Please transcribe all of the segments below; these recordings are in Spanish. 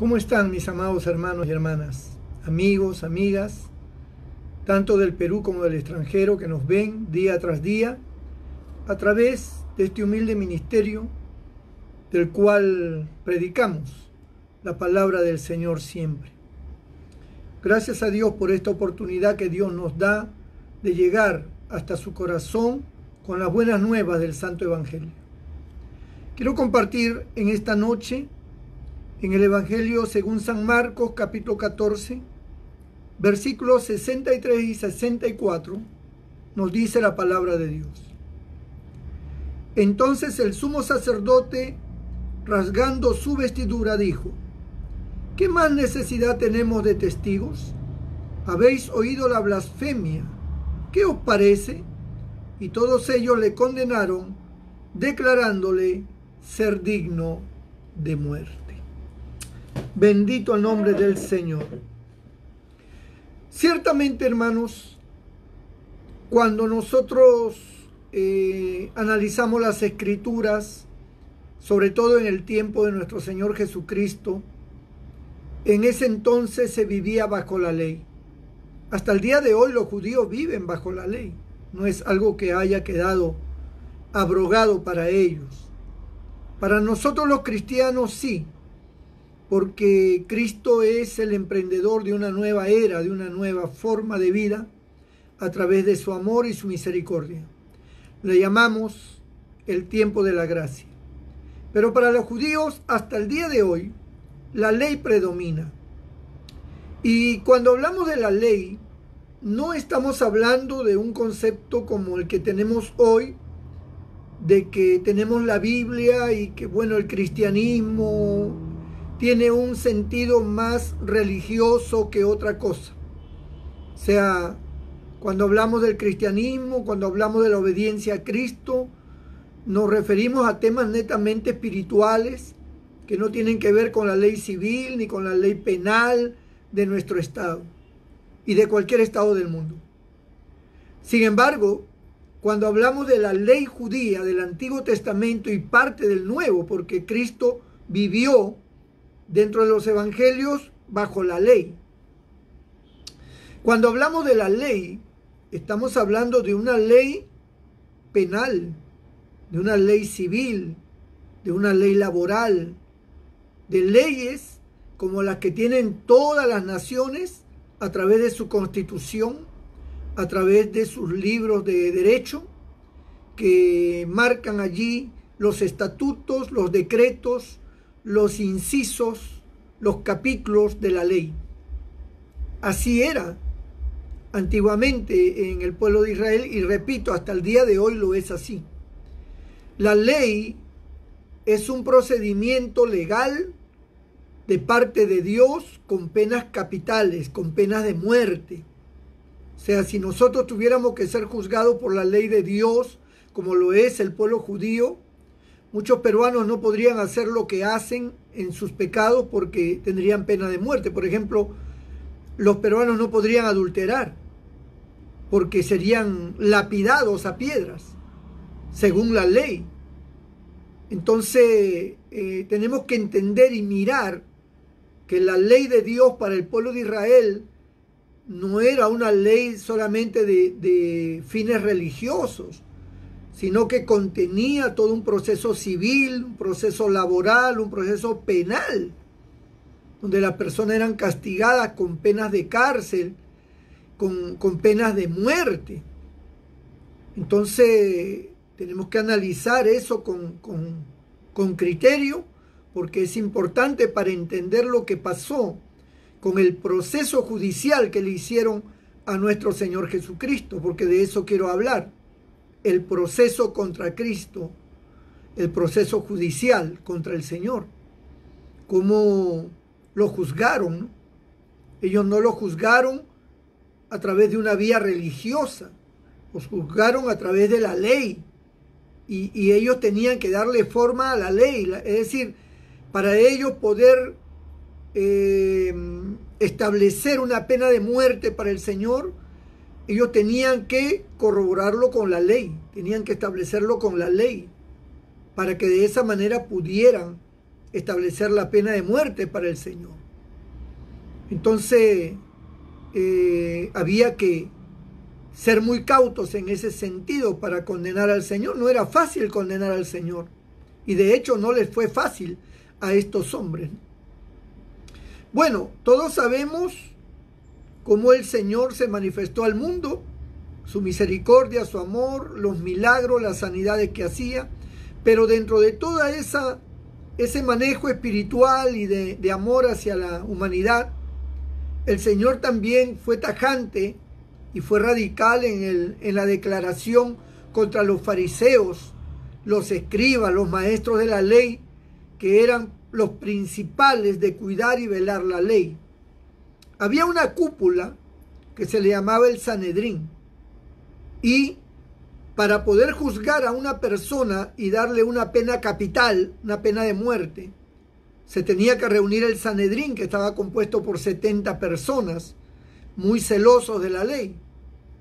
¿Cómo están mis amados hermanos y hermanas, amigos, amigas, tanto del Perú como del extranjero que nos ven día tras día a través de este humilde ministerio del cual predicamos la palabra del Señor siempre? Gracias a Dios por esta oportunidad que Dios nos da de llegar hasta su corazón con las buenas nuevas del Santo Evangelio. Quiero compartir en esta noche en el Evangelio según San Marcos, capítulo 14, versículos 63 y 64, nos dice la palabra de Dios. Entonces el sumo sacerdote, rasgando su vestidura, dijo: ¿qué más necesidad tenemos de testigos? Habéis oído la blasfemia. ¿Qué os parece? Y todos ellos le condenaron, declarándole ser digno de muerte. Bendito el nombre del Señor. Ciertamente, hermanos, cuando nosotros analizamos las Escrituras, sobre todo en el tiempo de nuestro Señor Jesucristo, en ese entonces se vivía bajo la ley. Hasta el día de hoy los judíos viven bajo la ley. No es algo que haya quedado abrogado para ellos. Para nosotros los cristianos sí, porque Cristo es el emprendedor de una nueva era, de una nueva forma de vida, a través de su amor y su misericordia. Le llamamos el tiempo de la gracia. Pero para los judíos, hasta el día de hoy, la ley predomina. Y cuando hablamos de la ley, no estamos hablando de un concepto como el que tenemos hoy, de que tenemos la Biblia y que, bueno, el cristianismo tiene un sentido más religioso que otra cosa. O sea, cuando hablamos del cristianismo, cuando hablamos de la obediencia a Cristo, nos referimos a temas netamente espirituales que no tienen que ver con la ley civil ni con la ley penal de nuestro estado y de cualquier estado del mundo. Sin embargo, cuando hablamos de la ley judía del Antiguo Testamento y parte del Nuevo, porque Cristo vivió dentro de los evangelios bajo la ley. Cuando hablamos de la ley, estamos hablando de una ley penal, de una ley civil, de una ley laboral, de leyes como las que tienen todas las naciones a través de su constitución, a través de sus libros de derecho, que marcan allí los estatutos, los decretos, los incisos, los capítulos de la ley. Así era antiguamente en el pueblo de Israel y repito, hasta el día de hoy lo es así. La ley es un procedimiento legal de parte de Dios con penas capitales, con penas de muerte. O sea, si nosotros tuviéramos que ser juzgados por la ley de Dios, como lo es el pueblo judío, muchos peruanos no podrían hacer lo que hacen en sus pecados porque tendrían pena de muerte. Por ejemplo, los peruanos no podrían adulterar porque serían lapidados a piedras, según la ley. Entonces, tenemos que entender y mirar que la ley de Dios para el pueblo de Israel no era una ley solamente de fines religiosos, sino que contenía todo un proceso civil, un proceso laboral, un proceso penal, donde las personas eran castigadas con penas de cárcel, con penas de muerte. Entonces, tenemos que analizar eso con criterio, porque es importante para entender lo que pasó con el proceso judicial que le hicieron a nuestro Señor Jesucristo, porque de eso quiero hablar. El proceso contra Cristo, el proceso judicial contra el Señor, cómo lo juzgaron, ¿no? Ellos no lo juzgaron a través de una vía religiosa, los juzgaron a través de la ley y ellos tenían que darle forma a la ley, es decir, para ellos poder establecer una pena de muerte para el Señor, ellos tenían que corroborarlo con la ley, tenían que establecerlo con la ley, para que de esa manera pudieran establecer la pena de muerte para el Señor. Entonces, había que ser muy cautos en ese sentido para condenar al Señor. No era fácil condenar al Señor. Y de hecho no les fue fácil a estos hombres. Bueno, todos sabemos cómo el Señor se manifestó al mundo, su misericordia, su amor, los milagros, las sanidades que hacía. Pero dentro de toda ese manejo espiritual y de amor hacia la humanidad, el Señor también fue tajante y fue radical en la declaración contra los fariseos, los escribas, los maestros de la ley, que eran los principales de cuidar y velar la ley. Había una cúpula que se le llamaba el Sanedrín, y para poder juzgar a una persona y darle una pena capital, una pena de muerte, se tenía que reunir el Sanedrín, que estaba compuesto por 70 personas, muy celosos de la ley,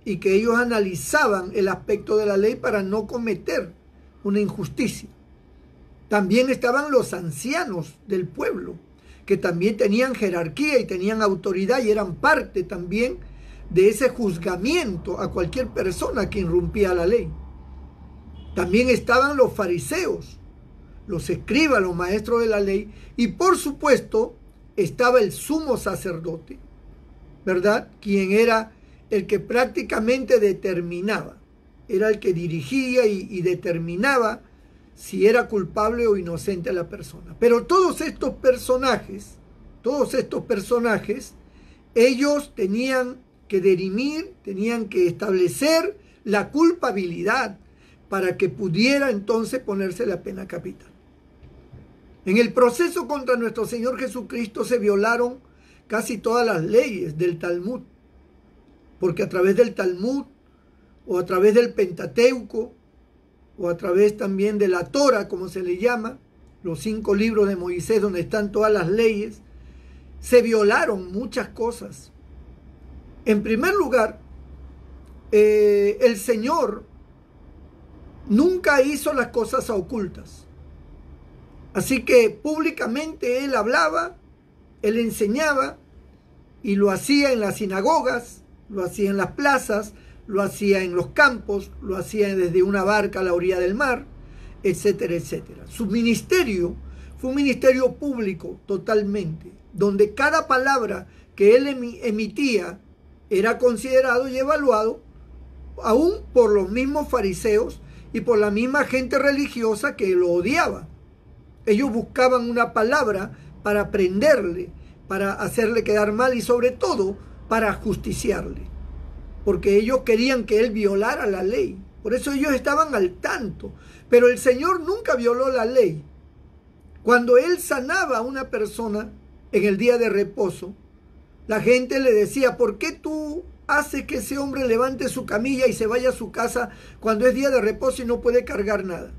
y que ellos analizaban el aspecto de la ley para no cometer una injusticia. También estaban los ancianos del pueblo, que también tenían jerarquía y tenían autoridad y eran parte también de ese juzgamiento a cualquier persona que irrumpía la ley. También estaban los fariseos, los escribas, los maestros de la ley, y por supuesto estaba el sumo sacerdote, ¿verdad? Quien era el que prácticamente determinaba, era el que dirigía y determinaba si era culpable o inocente la persona. Pero todos estos personajes, ellos tenían que dirimir, tenían que establecer la culpabilidad para que pudiera entonces ponerse la pena capital. En el proceso contra nuestro Señor Jesucristo se violaron casi todas las leyes del Talmud, porque a través del Talmud o a través del Pentateuco o a través también de la Torah, como se le llama, los 5 libros de Moisés donde están todas las leyes, se violaron muchas cosas. En primer lugar, el Señor nunca hizo las cosas a ocultas. Así que públicamente Él hablaba, Él enseñaba, y lo hacía en las sinagogas, lo hacía en las plazas, lo hacía en los campos, lo hacía desde una barca a la orilla del mar, etcétera, etcétera. Su ministerio fue un ministerio público totalmente, donde cada palabra que Él emitía era considerado y evaluado aún por los mismos fariseos y por la misma gente religiosa que lo odiaba. Ellos buscaban una palabra para prenderle, para hacerle quedar mal y sobre todo para justiciarle, porque ellos querían que él violara la ley. Por eso ellos estaban al tanto. Pero el Señor nunca violó la ley. Cuando Él sanaba a una persona en el día de reposo, la gente le decía: ¿por qué tú haces que ese hombre levante su camilla y se vaya a su casa cuando es día de reposo y no puede cargar nada?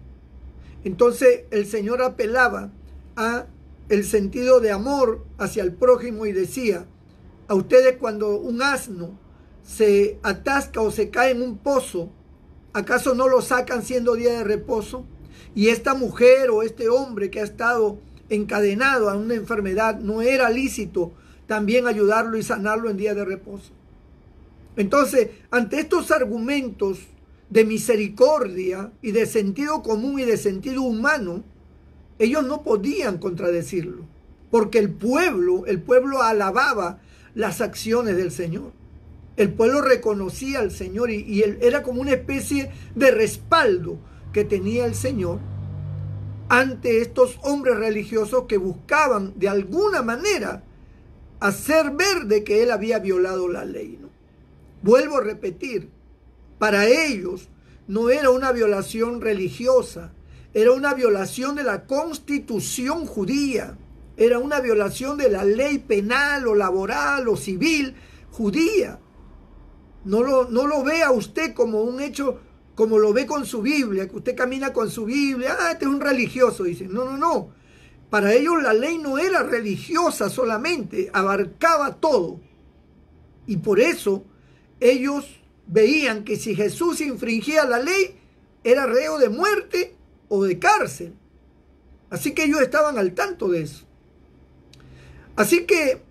Entonces el Señor apelaba a el sentido de amor hacia el prójimo y decía: a ustedes, cuando un asno se atasca o se cae en un pozo, ¿acaso no lo sacan siendo día de reposo? Y esta mujer o este hombre que ha estado encadenado a una enfermedad, ¿no era lícito también ayudarlo y sanarlo en día de reposo? Entonces, ante estos argumentos de misericordia y de sentido común y de sentido humano, ellos no podían contradecirlo, porque el pueblo alababa las acciones del Señor. El pueblo reconocía al Señor y él era como una especie de respaldo que tenía el Señor ante estos hombres religiosos que buscaban de alguna manera hacer ver de que él había violado la ley, ¿no? Vuelvo a repetir, para ellos no era una violación religiosa, era una violación de la Constitución judía, era una violación de la ley penal o laboral o civil judía. No lo vea usted como un hecho, como lo ve con su Biblia, que usted camina con su Biblia. Este es un religioso, dicen. No. Para ellos la ley no era religiosa solamente, abarcaba todo. Y por eso ellos veían que si Jesús infringía la ley, era reo de muerte o de cárcel. Así que ellos estaban al tanto de eso. Así que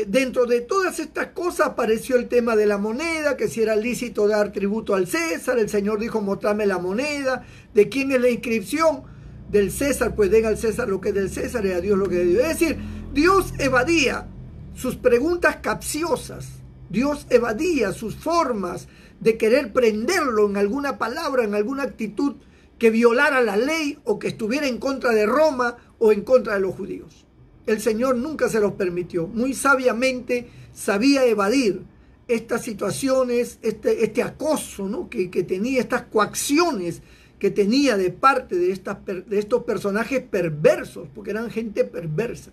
dentro de todas estas cosas apareció el tema de la moneda, que si era lícito dar tributo al César. El Señor dijo, mostrame la moneda. ¿De quién es la inscripción? Del César, pues den al César lo que es del César y a Dios lo que es de Dios. Es decir, Dios evadía sus preguntas capciosas. Dios evadía sus formas de querer prenderlo en alguna palabra, en alguna actitud que violara la ley o que estuviera en contra de Roma o en contra de los judíos. El Señor nunca se los permitió. Muy sabiamente sabía evadir estas situaciones, este acoso, ¿no? que tenía, estas coacciones que tenía de parte de estos personajes perversos, porque eran gente perversa.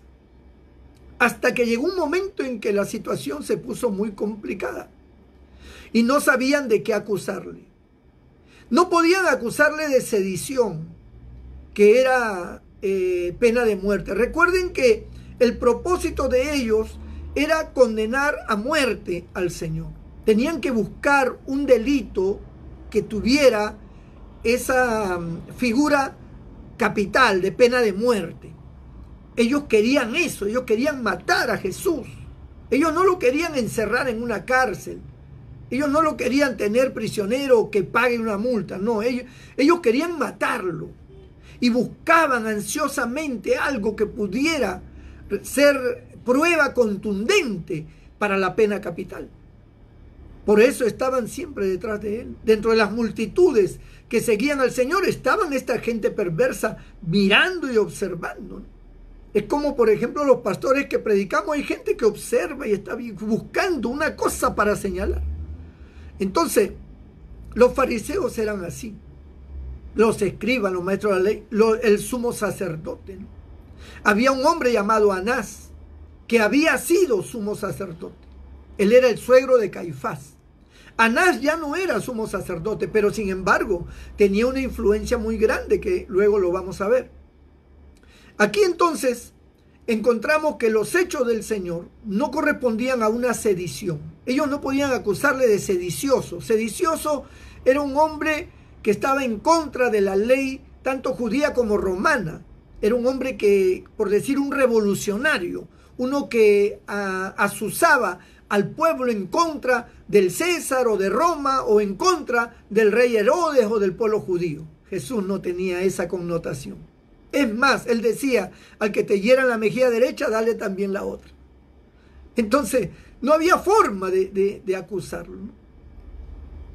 Hasta que llegó un momento en que la situación se puso muy complicada y no sabían de qué acusarle. No podían acusarle de sedición, que era pena de muerte. Recuerden que el propósito de ellos era condenar a muerte al Señor. Tenían que buscar un delito que tuviera esa figura capital de pena de muerte. Ellos querían eso, ellos querían matar a Jesús. Ellos no lo querían encerrar en una cárcel. Ellos no lo querían tener prisionero o que pague una multa. No, ellos querían matarlo. Y buscaban ansiosamente algo que pudiera ser prueba contundente para la pena capital. Por eso estaban siempre detrás de él. Dentro de las multitudes que seguían al Señor estaban esta gente perversa mirando y observando. Es como, por ejemplo, los pastores que predicamos. Hay gente que observa y está buscando una cosa para señalar. Entonces, los fariseos eran así. Los escribas, los maestros de la ley, el sumo sacerdote, ¿no? Había un hombre llamado Anás, que había sido sumo sacerdote. Él era el suegro de Caifás. Anás ya no era sumo sacerdote, pero sin embargo tenía una influencia muy grande que luego lo vamos a ver. Aquí entonces encontramos que los hechos del Señor no correspondían a una sedición. Ellos no podían acusarle de sedicioso. Sedicioso era un hombre que estaba en contra de la ley tanto judía como romana. Era un hombre que, por decir, un revolucionario, uno que azuzaba al pueblo en contra del César o de Roma o en contra del rey Herodes o del pueblo judío. Jesús no tenía esa connotación. Es más, él decía, al que te hiera la mejilla derecha, dale también la otra. Entonces, no había forma de acusarlo, ¿no?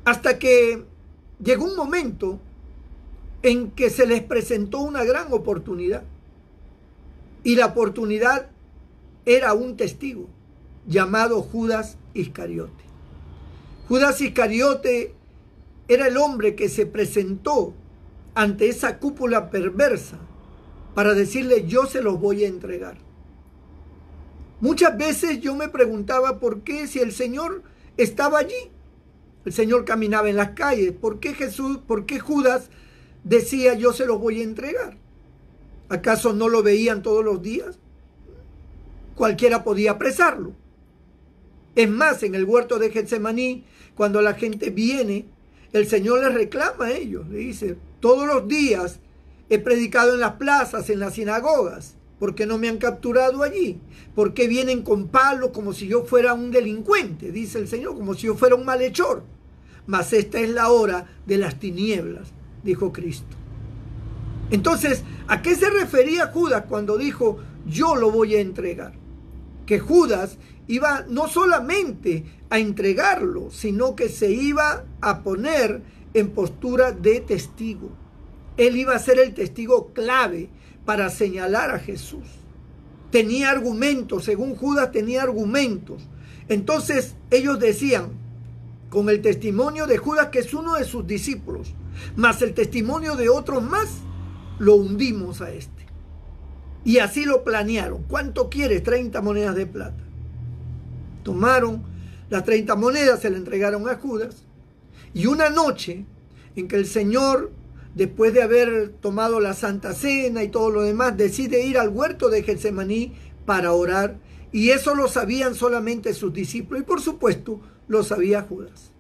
Hasta que llegó un momento en que se les presentó una gran oportunidad. Y la oportunidad era un testigo llamado Judas Iscariote. Judas Iscariote era el hombre que se presentó ante esa cúpula perversa para decirle, yo se los voy a entregar. Muchas veces yo me preguntaba por qué, si el Señor estaba allí, el Señor caminaba en las calles, ¿por qué Judas decía, yo se los voy a entregar? ¿Acaso no lo veían todos los días? Cualquiera podía apresarlo. Es más, en el huerto de Getsemaní, cuando la gente viene, el Señor les reclama a ellos. Le dice, todos los días he predicado en las plazas, en las sinagogas. ¿Por qué no me han capturado allí? ¿Por qué vienen con palos como si yo fuera un delincuente? Dice el Señor, como si yo fuera un malhechor. Mas esta es la hora de las tinieblas, dijo Cristo. Entonces, ¿a qué se refería Judas cuando dijo, yo lo voy a entregar? Que Judas iba no solamente a entregarlo, sino que se iba a poner en postura de testigo. Él iba a ser el testigo clave para señalar a Jesús. Tenía argumentos, según Judas tenía argumentos. Entonces ellos decían, con el testimonio de Judas, que es uno de sus discípulos, más el testimonio de otros más, lo hundimos a este. Y así lo planearon. ¿Cuánto quieres? 30 monedas de plata. Tomaron las 30 monedas, se le entregaron a Judas. Y una noche en que el Señor, después de haber tomado la Santa Cena y todo lo demás, decide ir al huerto de Getsemaní para orar. Y eso lo sabían solamente sus discípulos. Y por supuesto, lo sabía Judas.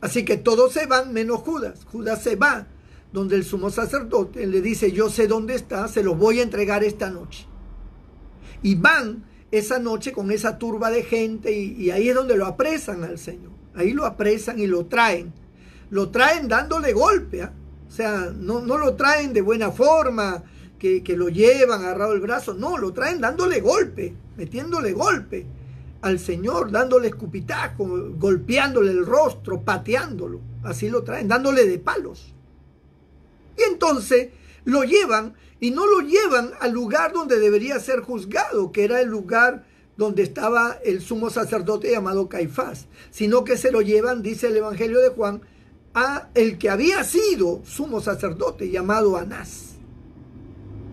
Así que todos se van menos Judas. Judas se va donde el sumo sacerdote le dice, yo sé dónde está, se los voy a entregar esta noche. Y van esa noche con esa turba de gente y ahí es donde lo apresan al Señor. Ahí lo apresan y lo traen. Lo traen dándole golpe, ¿eh? O sea, no lo traen de buena forma, que lo llevan agarrado el brazo. No, lo traen dándole golpe, metiéndole golpe al Señor, dándole escupitajo, golpeándole el rostro, pateándolo. Así lo traen, dándole de palos. Y entonces lo llevan y no lo llevan al lugar donde debería ser juzgado, que era el lugar donde estaba el sumo sacerdote llamado Caifás, sino que se lo llevan, dice el Evangelio de Juan, a el que había sido sumo sacerdote llamado Anás.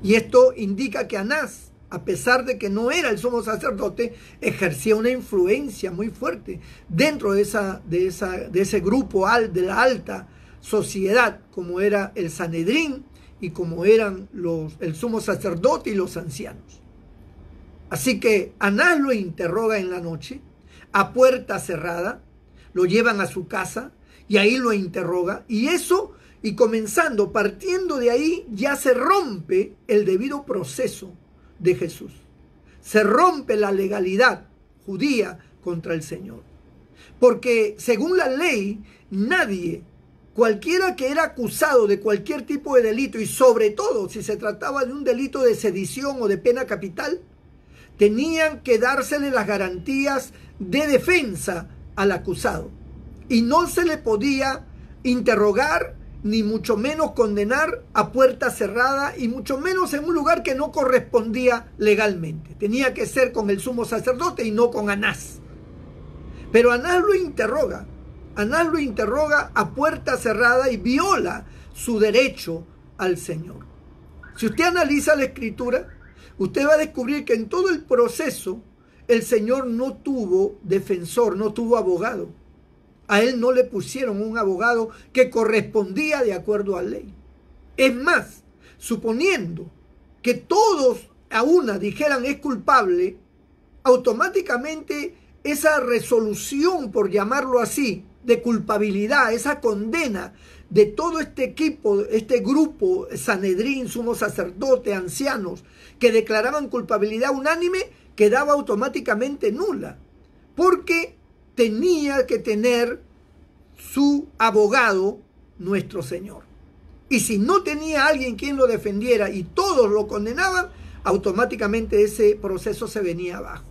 Y esto indica que Anás, a pesar de que no era el sumo sacerdote, ejercía una influencia muy fuerte dentro de ese grupo de la alta sociedad, como era el Sanedrín y como eran el sumo sacerdote y los ancianos. Así que Anás lo interroga en la noche, a puerta cerrada, lo llevan a su casa y ahí lo interroga. Y comenzando, partiendo de ahí, ya se rompe el debido proceso de Jesús. Se rompe la legalidad judía contra el Señor. Porque según la ley, nadie, cualquiera que era acusado de cualquier tipo de delito, y sobre todo si se trataba de un delito de sedición o de pena capital, tenían que dársele las garantías de defensa al acusado. Y no se le podía interrogar, ni mucho menos condenar a puerta cerrada, y mucho menos en un lugar que no correspondía legalmente. Tenía que ser con el sumo sacerdote y no con Anás. Pero Anás lo interroga. Anás lo interroga a puerta cerrada y viola su derecho al Señor. Si usted analiza la Escritura, usted va a descubrir que en todo el proceso el Señor no tuvo defensor, no tuvo abogado. A él no le pusieron un abogado que correspondía de acuerdo a la ley. Es más, suponiendo que todos a una dijeran es culpable, automáticamente esa resolución, por llamarlo así, de culpabilidad, esa condena de todo este equipo, este grupo, Sanedrín, sumo sacerdote, ancianos, que declaraban culpabilidad unánime, quedaba automáticamente nula, porque tenía que tener su abogado nuestro Señor. Y si no tenía alguien quien lo defendiera y todos lo condenaban, automáticamente ese proceso se venía abajo,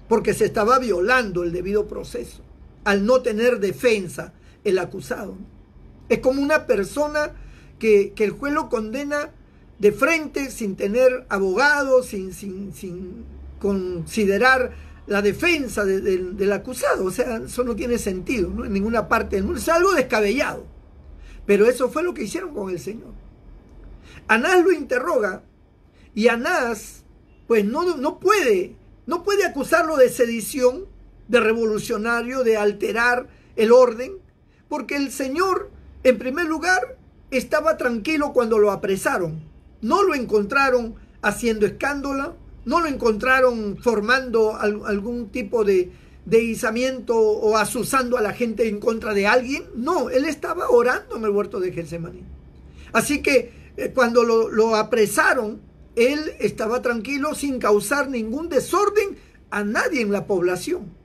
porque se estaba violando el debido proceso al no tener defensa el acusado. Es como una persona que el juez lo condena de frente sin tener abogado, sin considerar la defensa del acusado. O sea, eso no tiene sentido, ¿no? En ninguna parte del mundo. Es algo descabellado. Pero eso fue lo que hicieron con el Señor. Anás lo interroga y Anás pues no puede acusarlo de sedición, de revolucionario, de alterar el orden, porque el Señor, en primer lugar, estaba tranquilo cuando lo apresaron. No lo encontraron haciendo escándalo, no lo encontraron formando algún tipo de izamiento o azuzando a la gente en contra de alguien. No, él estaba orando en el huerto de Getsemaní. Así que cuando lo apresaron, él estaba tranquilo sin causar ningún desorden a nadie en la población.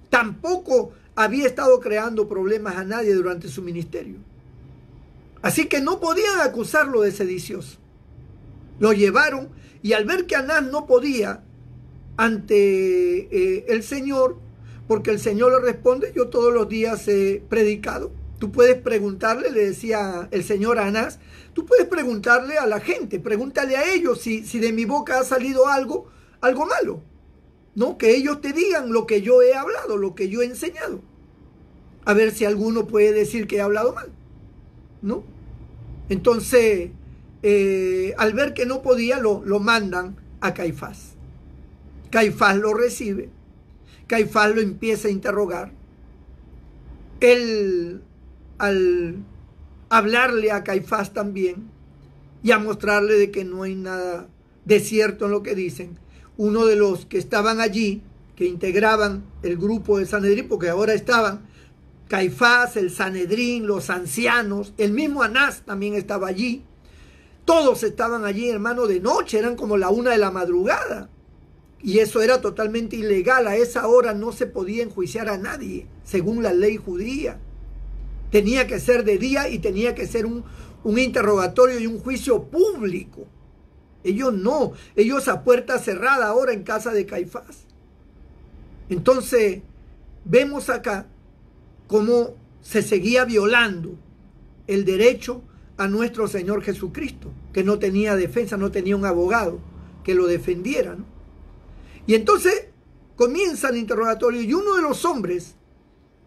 Tampoco había estado creando problemas a nadie durante su ministerio. Así que no podían acusarlo de sedicioso. Lo llevaron y al ver que Anás no podía ante el Señor, porque el Señor le responde, yo todos los días he predicado. Tú puedes preguntarle, le decía el Señor a Anás, tú puedes preguntarle a la gente, pregúntale a ellos si de mi boca ha salido algo malo. No, que ellos te digan lo que yo he hablado, lo que yo he enseñado. A ver si alguno puede decir que he hablado mal, ¿no? Entonces, al ver que no podía, lo mandan a Caifás. Caifás lo recibe. Caifás lo empieza a interrogar. Él, al hablarle a Caifás también y a mostrarle de que no hay nada de cierto en lo que dicen, uno de los que estaban allí, que integraban el grupo de Sanedrín, porque ahora estaban Caifás, el Sanedrín, los ancianos, el mismo Anás también estaba allí. Todos estaban allí, hermano, de noche, eran como la 1 de la madrugada. Y eso era totalmente ilegal. A esa hora no se podía enjuiciar a nadie, según la ley judía. Tenía que ser de día y tenía que ser un interrogatorio y un juicio público. Ellos no, ellos a puerta cerrada ahora en casa de Caifás. Entonces, vemos acá cómo se seguía violando el derecho a nuestro Señor Jesucristo, que no tenía defensa, no tenía un abogado que lo defendiera, ¿no? Y entonces comienza el interrogatorio y uno de los hombres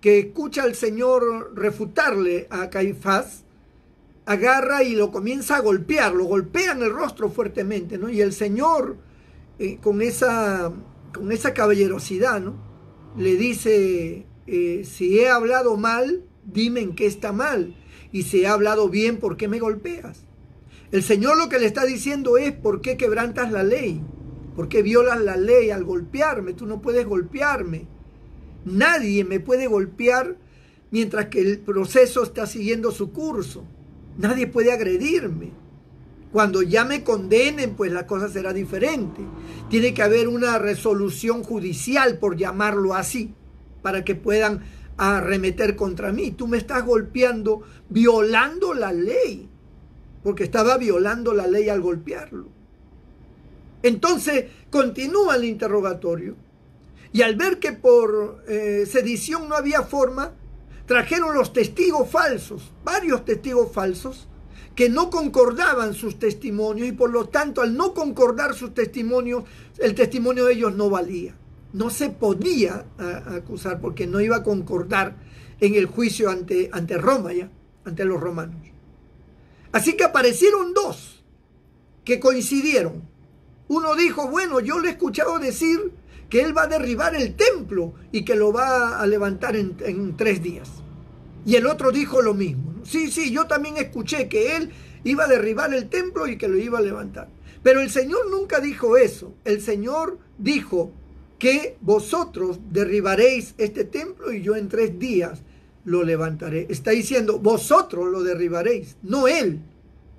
que escucha al Señor refutarle a Caifás, agarra y lo comienza a golpear, lo golpea en el rostro fuertemente, ¿no? Y el Señor, con esa caballerosidad, ¿no?, le dice, si he hablado mal, dime en qué está mal. Y si he hablado bien, ¿por qué me golpeas? El Señor lo que le está diciendo es, ¿por qué quebrantas la ley? ¿Por qué violas la ley al golpearme? Tú no puedes golpearme. Nadie me puede golpear mientras que el proceso está siguiendo su curso. Nadie puede agredirme. Cuando ya me condenen, pues la cosa será diferente. Tiene que haber una resolución judicial, por llamarlo así, para que puedan arremeter contra mí. Tú me estás golpeando, violando la ley, porque estaba violando la ley al golpearlo. Entonces continúa el interrogatorio y al ver que por sedición no había forma, trajeron los testigos falsos, varios testigos falsos, que no concordaban sus testimonios y por lo tanto al no concordar sus testimonios, el testimonio de ellos no valía. No se podía acusar porque no iba a concordar en el juicio ante Roma, ya, ante los romanos. Así que aparecieron dos que coincidieron. Uno dijo, bueno, yo le he escuchado decir que él va a derribar el templo y que lo va a levantar en 3 días. Y el otro dijo lo mismo, ¿no? Sí, yo también escuché que él iba a derribar el templo y que lo iba a levantar. Pero el Señor nunca dijo eso. El Señor dijo que vosotros derribaréis este templo y yo en 3 días lo levantaré. Está diciendo, vosotros lo derribaréis, no él.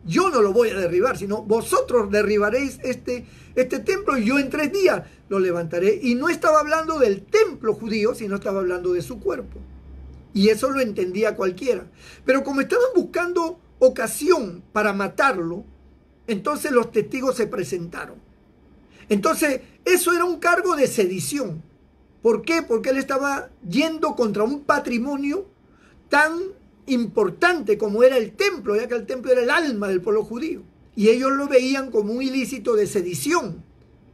Yo no lo voy a derribar, sino vosotros derribaréis este templo y yo en 3 días lo levantaré. Y no estaba hablando del templo judío, sino estaba hablando de su cuerpo. Y eso lo entendía cualquiera. Pero como estaban buscando ocasión para matarlo, entonces los testigos se presentaron. Entonces, eso era un cargo de sedición. ¿Por qué? Porque él estaba yendo contra un patrimonio tan importante como era el templo, ya que el templo era el alma del pueblo judío. Y ellos lo veían como un ilícito de sedición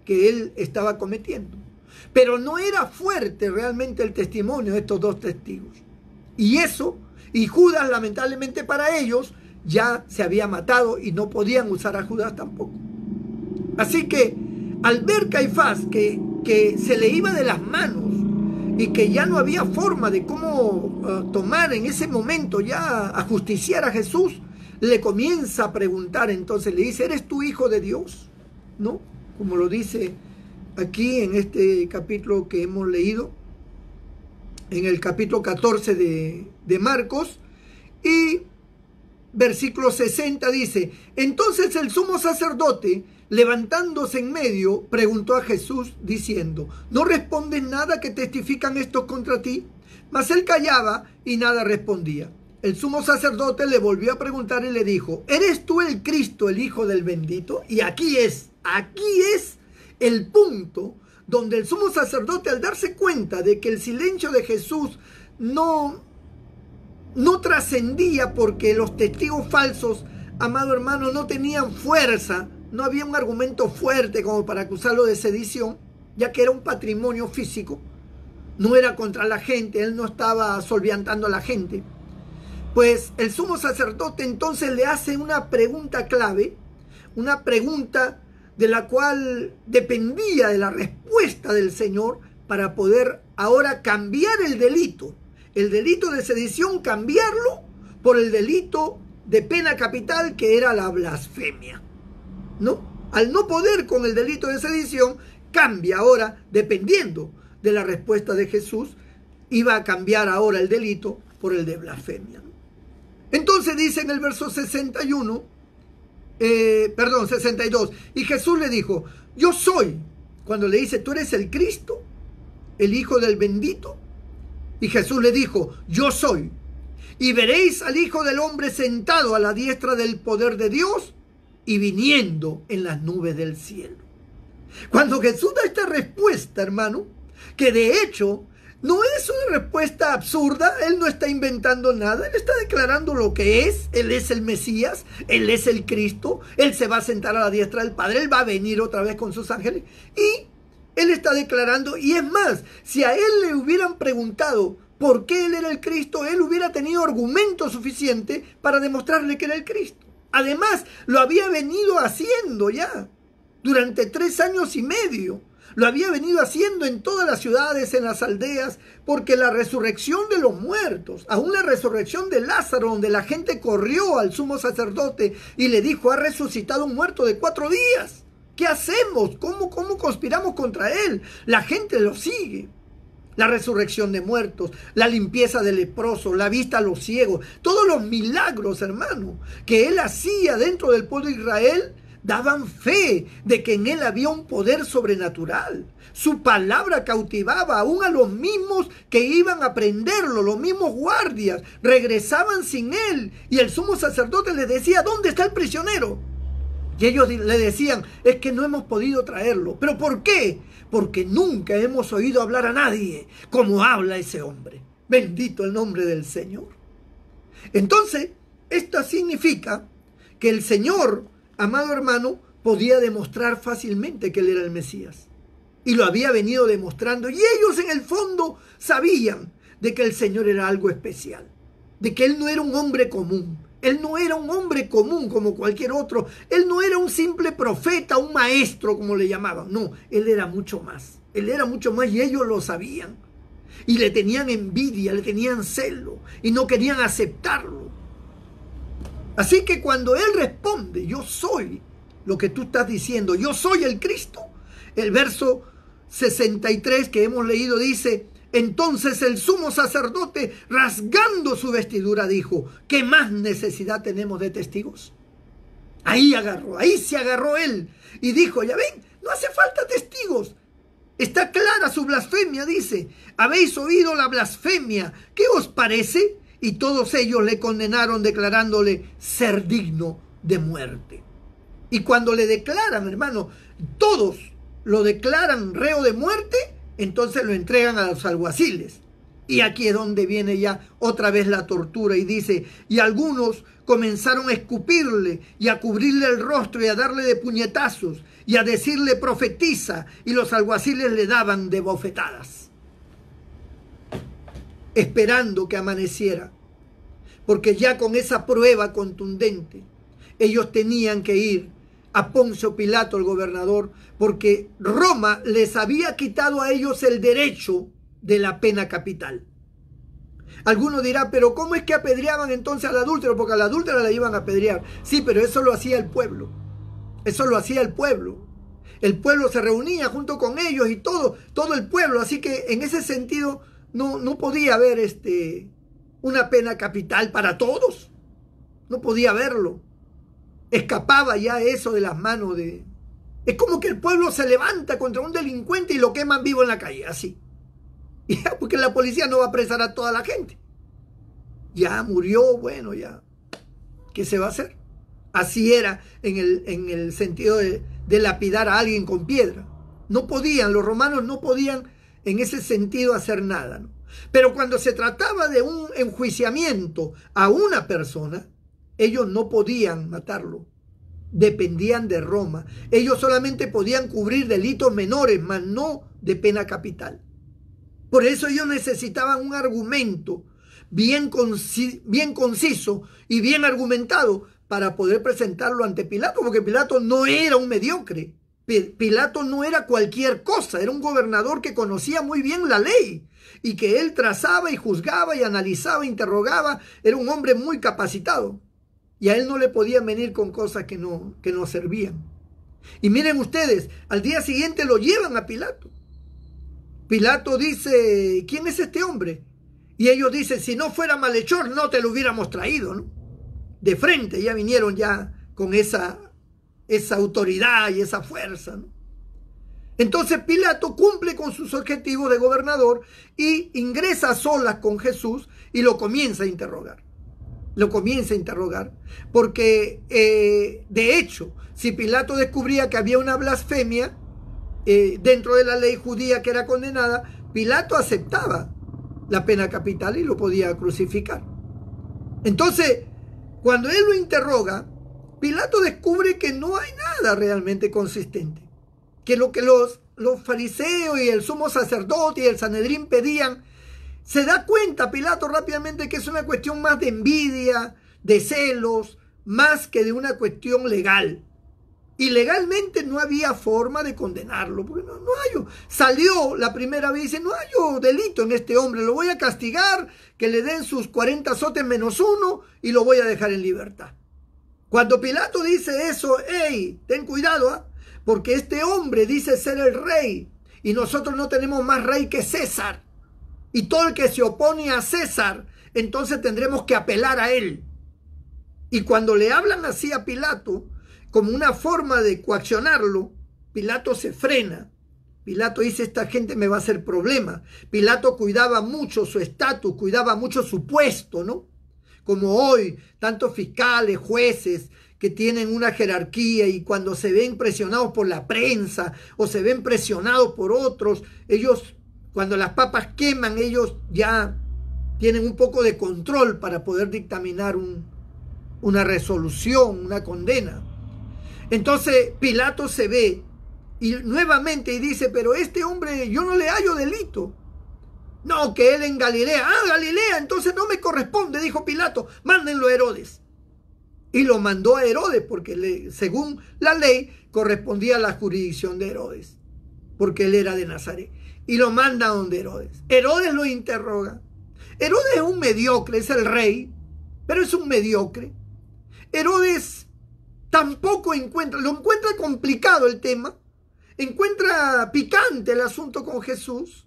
que él estaba cometiendo. Pero no era fuerte realmente el testimonio de estos dos testigos. Y Judas, lamentablemente para ellos, ya se había matado y no podían usar a Judas tampoco. Así que al ver Caifás que se le iba de las manos y que ya no había forma de cómo tomar en ese momento ya a justiciar a Jesús, le comienza a preguntar. Entonces le dice, ¿eres tú hijo de Dios? ¿No? Como lo dice aquí en este capítulo que hemos leído, en el capítulo 14 de Marcos, y versículo 60 dice, entonces el sumo sacerdote, levantándose en medio, preguntó a Jesús diciendo, ¿no respondes nada que testifican estos contra ti? Mas él callaba y nada respondía. El sumo sacerdote le volvió a preguntar y le dijo, ¿eres tú el Cristo, el Hijo del Bendito? Y aquí es el punto donde el sumo sacerdote, al darse cuenta de que el silencio de Jesús no trascendía porque los testigos falsos, amado hermano, no tenían fuerza, no había un argumento fuerte como para acusarlo de sedición, ya que era un patrimonio físico, no era contra la gente, él no estaba solviantando a la gente. Pues el sumo sacerdote entonces le hace una pregunta clave, una pregunta de la cual dependía de la respuesta del Señor para poder ahora cambiar el delito de sedición, cambiarlo por el delito de pena capital que era la blasfemia, ¿no? Al no poder con el delito de sedición, cambia ahora, dependiendo de la respuesta de Jesús, iba a cambiar ahora el delito por el de blasfemia. Entonces dice en el verso 62, y Jesús le dijo, yo soy, cuando le dice, tú eres el Cristo, el Hijo del bendito, y Jesús le dijo, yo soy, y veréis al Hijo del Hombre sentado a la diestra del poder de Dios y viniendo en las nubes del cielo. Cuando Jesús da esta respuesta, hermano, que de hecho no es una respuesta absurda, Él no está inventando nada, Él está declarando lo que es, Él es el Mesías, Él es el Cristo, Él se va a sentar a la diestra del Padre, Él va a venir otra vez con sus ángeles, y Él está declarando, y es más, si a Él le hubieran preguntado por qué Él era el Cristo, Él hubiera tenido argumento suficiente para demostrarle que era el Cristo. Además, lo había venido haciendo ya durante 3 años y medio. Lo había venido haciendo en todas las ciudades, en las aldeas, porque la resurrección de los muertos, aún la resurrección de Lázaro, donde la gente corrió al sumo sacerdote y le dijo, ha resucitado un muerto de 4 días. ¿Qué hacemos? ¿Cómo conspiramos contra él? La gente lo sigue. La resurrección de muertos, la limpieza de leprosos, la vista a los ciegos, todos los milagros, hermano, que él hacía dentro del pueblo de Israel, daban fe de que en él había un poder sobrenatural. Su palabra cautivaba aún a los mismos que iban a prenderlo, los mismos guardias, regresaban sin él. Y el sumo sacerdote les decía, ¿dónde está el prisionero? Y ellos le decían, es que no hemos podido traerlo. ¿Pero por qué? Porque nunca hemos oído hablar a nadie como habla ese hombre. Bendito el nombre del Señor. Entonces, esto significa que el Señor, amado hermano, podía demostrar fácilmente que él era el Mesías. Y lo había venido demostrando. Y ellos en el fondo sabían de que el Señor era algo especial. De que él no era un hombre común. Él no era un hombre común como cualquier otro. Él no era un simple profeta, un maestro como le llamaban. No, él era mucho más. Él era mucho más y ellos lo sabían. Y le tenían envidia, le tenían celo. Y no querían aceptarlo. Así que cuando él responde, yo soy lo que tú estás diciendo, yo soy el Cristo. El verso 63 que hemos leído dice, entonces el sumo sacerdote, rasgando su vestidura, dijo, ¿qué más necesidad tenemos de testigos? Ahí se agarró él y dijo, ya ven, no hace falta testigos. Está clara su blasfemia, dice, habéis oído la blasfemia, ¿qué os parece? Y todos ellos le condenaron declarándole ser digno de muerte. Y cuando le declaran, hermano, todos lo declaran reo de muerte, entonces lo entregan a los alguaciles. Y aquí es donde viene ya otra vez la tortura y dice, y algunos comenzaron a escupirle y a cubrirle el rostro y a darle de puñetazos y a decirle profetiza, y los alguaciles le daban de bofetadas, esperando que amaneciera, porque ya con esa prueba contundente ellos tenían que ir a Poncio Pilato, el gobernador, porque Roma les había quitado a ellos el derecho de la pena capital. Alguno dirá, pero ¿cómo es que apedreaban entonces al adúltero? Porque a la adúltera la iban a apedrear. Sí, pero eso lo hacía el pueblo. Eso lo hacía el pueblo. El pueblo se reunía junto con ellos y todo el pueblo. Así que en ese sentido no podía haber una pena capital para todos. No podía haberlo. Escapaba ya eso de las manos de... Es como que el pueblo se levanta contra un delincuente y lo queman vivo en la calle, así. Ya, porque la policía no va a apresar a toda la gente. Ya murió, bueno, ya. ¿Qué se va a hacer? Así era en el sentido de lapidar a alguien con piedra. No podían, los romanos no podían en ese sentido hacer nada, ¿no? Pero cuando se trataba de un enjuiciamiento a una persona, ellos no podían matarlo. Dependían de Roma. Ellos solamente podían cubrir delitos menores, mas no de pena capital. Por eso ellos necesitaban un argumento bien conciso y bien argumentado para poder presentarlo ante Pilato, porque Pilato no era un mediocre. Pilato no era cualquier cosa, era un gobernador que conocía muy bien la ley y que él trazaba y juzgaba y analizaba, interrogaba. Era un hombre muy capacitado. Y a él no le podían venir con cosas que no servían. Y miren ustedes, al día siguiente lo llevan a Pilato. Pilato dice, ¿quién es este hombre? Y ellos dicen, si no fuera malhechor, no te lo hubiéramos traído, ¿no? De frente, ya vinieron ya con esa autoridad y esa fuerza, ¿no? Entonces Pilato cumple con sus objetivos de gobernador y ingresa a solas con Jesús y lo comienza a interrogar. Lo comienza a interrogar porque, de hecho, si Pilato descubría que había una blasfemia dentro de la ley judía que era condenada, Pilato aceptaba la pena capital y lo podía crucificar. Entonces, cuando él lo interroga, Pilato descubre que no hay nada realmente consistente. Que lo que los fariseos y el sumo sacerdote y el Sanedrín pedían, se da cuenta Pilato rápidamente que es una cuestión más de envidia, de celos, más que de una cuestión legal. Y legalmente no había forma de condenarlo, porque no hay. Salió la primera vez y dice, no hay delito en este hombre, lo voy a castigar, que le den sus 40 azotes menos 1 y lo voy a dejar en libertad. Cuando Pilato dice eso, hey, ten cuidado, ¿eh? Porque este hombre dice ser el rey y nosotros no tenemos más rey que César. Y todo el que se opone a César, entonces tendremos que apelar a él. Y cuando le hablan así a Pilato, como una forma de coaccionarlo, Pilato se frena. Pilato dice, esta gente me va a hacer problema. Pilato cuidaba mucho su estatus, cuidaba mucho su puesto, ¿no? Como hoy, tantos fiscales, jueces, que tienen una jerarquía y cuando se ven presionados por la prensa o se ven presionados por otros, ellos, cuando las papas queman, ellos ya tienen un poco de control para poder dictaminar una resolución, una condena. Entonces Pilato se ve y nuevamente y dice, pero este hombre yo no le hallo delito. No, que él en Galilea. Ah, Galilea, entonces no me corresponde, dijo Pilato, mándenlo a Herodes. Y lo mandó a Herodes porque según la ley correspondía a la jurisdicción de Herodes, porque él era de Nazaret. Y lo manda a donde Herodes. Herodes lo interroga. Herodes es un mediocre, es el rey, pero es un mediocre. Herodes tampoco lo encuentra complicado el tema, encuentra picante el asunto con Jesús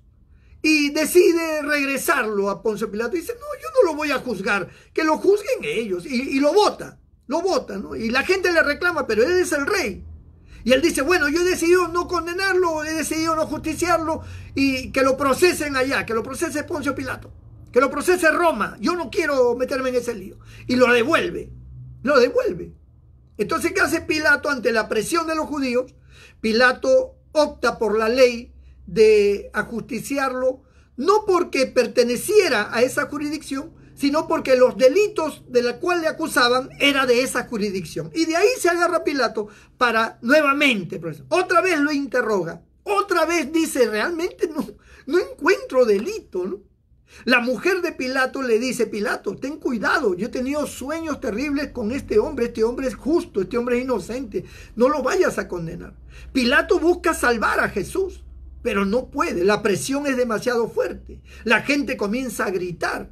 y decide regresarlo a Poncio Pilato. Y dice, no, yo no lo voy a juzgar, que lo juzguen ellos. Y lo vota, ¿no? Y la gente le reclama, pero él es el rey. Y él dice, bueno, yo he decidido no condenarlo, he decidido no justiciarlo y que lo procesen allá, que lo procese Poncio Pilato, que lo procese Roma. Yo no quiero meterme en ese lío. Y lo devuelve. Entonces, ¿qué hace Pilato ante la presión de los judíos? Pilato opta por la ley de ajusticiarlo, no porque perteneciera a esa jurisdicción, sino porque los delitos de los cuales le acusaban era de esa jurisdicción. Y de ahí se agarra Pilato para nuevamente, otra vez lo interroga, otra vez dice, realmente no encuentro delito, ¿no? La mujer de Pilato le dice, Pilato, ten cuidado, yo he tenido sueños terribles con este hombre es justo, este hombre es inocente, no lo vayas a condenar. Pilato busca salvar a Jesús, pero no puede, la presión es demasiado fuerte, la gente comienza a gritar.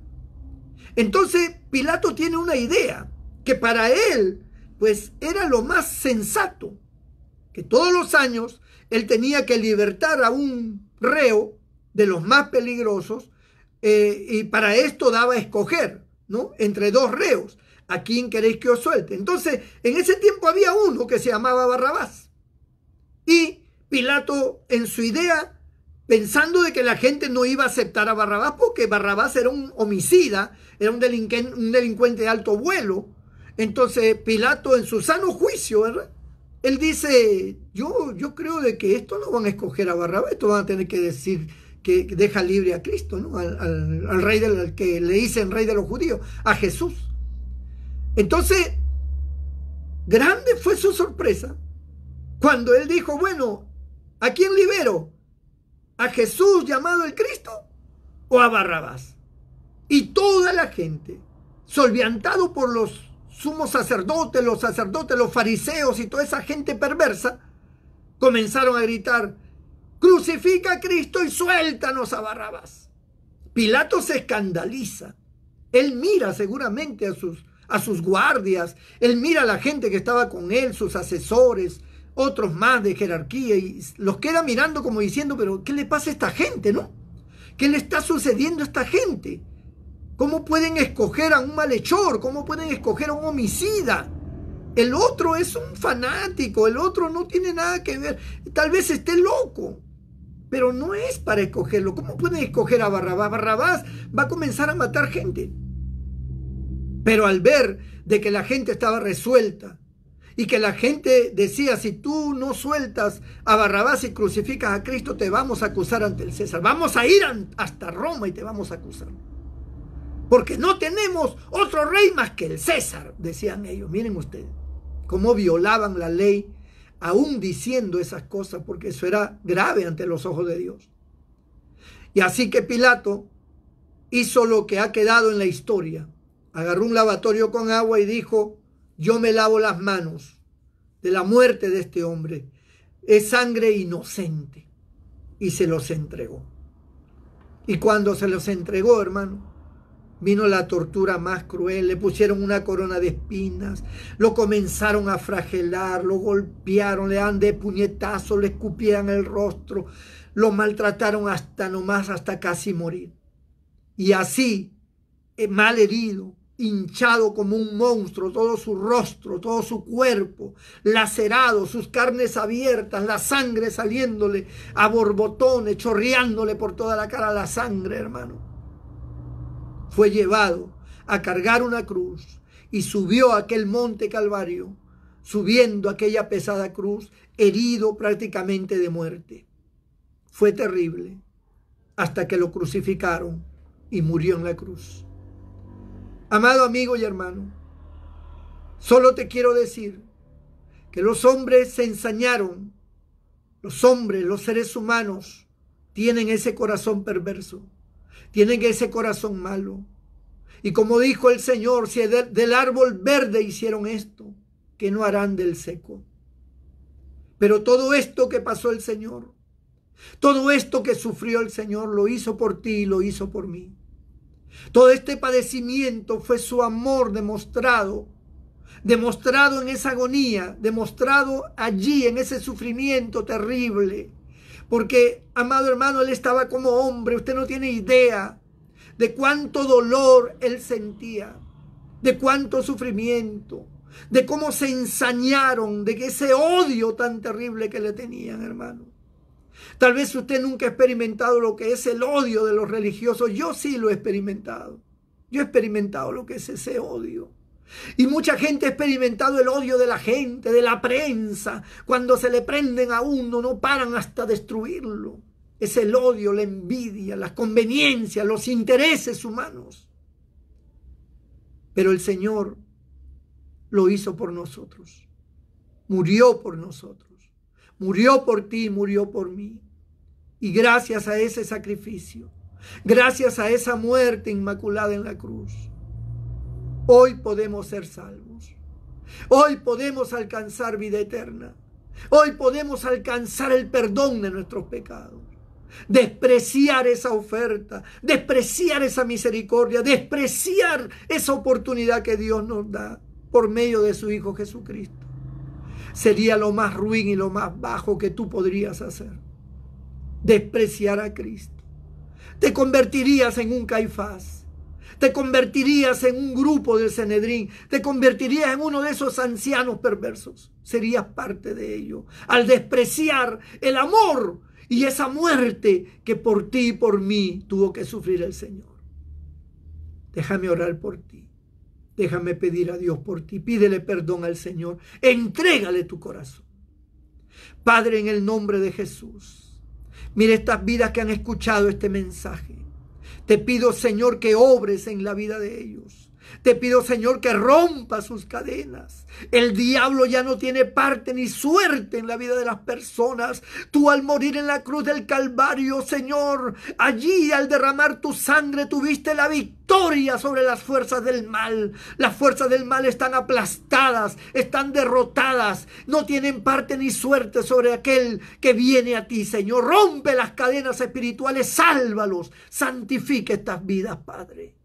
Entonces Pilato tiene una idea, que para él, pues era lo más sensato, que todos los años él tenía que libertar a un reo de los más peligrosos, y para esto daba a escoger, ¿no? Entre dos reos, ¿a quién queréis que os suelte? Entonces, en ese tiempo había uno que se llamaba Barrabás. Y Pilato, en su idea, pensando de que la gente no iba a aceptar a Barrabás, porque Barrabás era un homicida, era un delincuente de alto vuelo. Entonces, Pilato, en su sano juicio, ¿verdad? Él dice, yo creo de que esto no van a escoger a Barrabás, esto van a tener que decir que deja libre a Cristo, ¿no? Al rey al que le dicen rey de los judíos, a Jesús. Entonces, grande fue su sorpresa cuando él dijo, bueno, ¿a quién libero? ¿A Jesús llamado el Cristo o a Barrabás? Y toda la gente, solviantado por los sumos sacerdotes, los fariseos y toda esa gente perversa, comenzaron a gritar, crucifica a Cristo y suéltanos a Barrabás. Pilato se escandaliza. Él mira seguramente a sus guardias. Él mira a la gente que estaba con él, sus asesores, otros más de jerarquía, y los queda mirando como diciendo, pero ¿qué le pasa a esta gente, no? ¿Qué le está sucediendo a esta gente? ¿Cómo pueden escoger a un malhechor? ¿Cómo pueden escoger a un homicida? El otro es un fanático, el otro no tiene nada que ver. Tal vez esté loco, pero no es para escogerlo. ¿Cómo pueden escoger a Barrabás? Barrabás va a comenzar a matar gente. Pero al ver de que la gente estaba resuelta y que la gente decía, si tú no sueltas a Barrabás y crucificas a Cristo, te vamos a acusar ante el César. Vamos a ir hasta Roma y te vamos a acusar. Porque no tenemos otro rey más que el César, decían ellos. Miren ustedes cómo violaban la ley, aún diciendo esas cosas, porque eso era grave ante los ojos de Dios. Y así que Pilato hizo lo que ha quedado en la historia. Agarró un lavatorio con agua y dijo, yo me lavo las manos de la muerte de este hombre. Es sangre inocente. Y se los entregó. Y cuando se los entregó, hermano, vino la tortura más cruel. Le pusieron una corona de espinas, lo comenzaron a flagelar, lo golpearon, le dan de puñetazos, le escupían el rostro, lo maltrataron hasta casi morir. Y así, mal herido, hinchado como un monstruo, todo su rostro, todo su cuerpo, lacerado, sus carnes abiertas, la sangre saliéndole a borbotones, chorreándole por toda la cara la sangre, hermano. Fue llevado a cargar una cruz y subió a aquel monte Calvario, subiendo aquella pesada cruz, herido prácticamente de muerte. Fue terrible hasta que lo crucificaron y murió en la cruz. Amado amigo y hermano, solo te quiero decir que los hombres se ensañaron. Los hombres, los seres humanos, tienen ese corazón perverso. Tienen ese corazón malo. Y como dijo el Señor, si del árbol verde hicieron esto, ¿qué no harán del seco? Pero todo esto que pasó el Señor, todo esto que sufrió el Señor, lo hizo por ti y lo hizo por mí. Todo este padecimiento fue su amor demostrado en esa agonía, demostrado allí en ese sufrimiento terrible. Porque, amado hermano, él estaba como hombre. Usted no tiene idea de cuánto dolor él sentía, de cuánto sufrimiento, de cómo se ensañaron, de ese odio tan terrible que le tenían, hermano. Tal vez usted nunca ha experimentado lo que es el odio de los religiosos. Yo sí lo he experimentado. Yo he experimentado lo que es ese odio. Y mucha gente ha experimentado el odio de la gente, de la prensa. Cuando se le prenden a uno, no paran hasta destruirlo. Es el odio, la envidia, las conveniencias, los intereses humanos. Pero el Señor lo hizo por nosotros. Murió por nosotros. Murió por ti, murió por mí. Y gracias a ese sacrificio, gracias a esa muerte inmaculada en la cruz, hoy podemos ser salvos. Hoy podemos alcanzar vida eterna. Hoy podemos alcanzar el perdón de nuestros pecados. Despreciar esa oferta, despreciar esa misericordia, despreciar esa oportunidad que Dios nos da por medio de su Hijo Jesucristo. Sería lo más ruin y lo más bajo que tú podrías hacer. Despreciar a Cristo. Te convertirías en un Caifás. Te convertirías en un grupo del Sanedrín. Te convertirías en uno de esos ancianos perversos. Serías parte de ello. Al despreciar el amor y esa muerte que por ti y por mí tuvo que sufrir el Señor. Déjame orar por ti. Déjame pedir a Dios por ti. Pídele perdón al Señor. Entrégale tu corazón. Padre, en el nombre de Jesús, mira estas vidas que han escuchado este mensaje. Te pido, Señor, que obres en la vida de ellos. Te pido, Señor, que rompa sus cadenas. El diablo ya no tiene parte ni suerte en la vida de las personas. Tú, al morir en la cruz del Calvario, Señor, allí al derramar tu sangre tuviste la victoria sobre las fuerzas del mal. Las fuerzas del mal están aplastadas, están derrotadas. No tienen parte ni suerte sobre aquel que viene a ti, Señor. Rompe las cadenas espirituales, sálvalos, santifica estas vidas, Padre.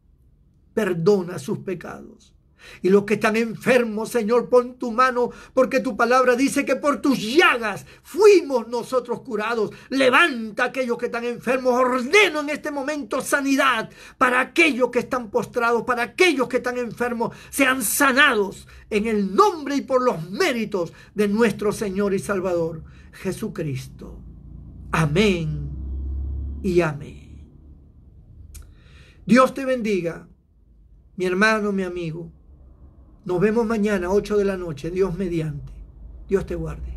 Perdona sus pecados. Y los que están enfermos, Señor, pon tu mano, porque tu palabra dice que por tus llagas fuimos nosotros curados. Levanta a aquellos que están enfermos. Ordeno en este momento sanidad para aquellos que están postrados, para aquellos que están enfermos, sean sanados en el nombre y por los méritos de nuestro Señor y Salvador, Jesucristo. Amén y amén. Dios te bendiga, mi hermano, mi amigo. Nos vemos mañana, 8 de la noche, Dios mediante. Dios te guarde.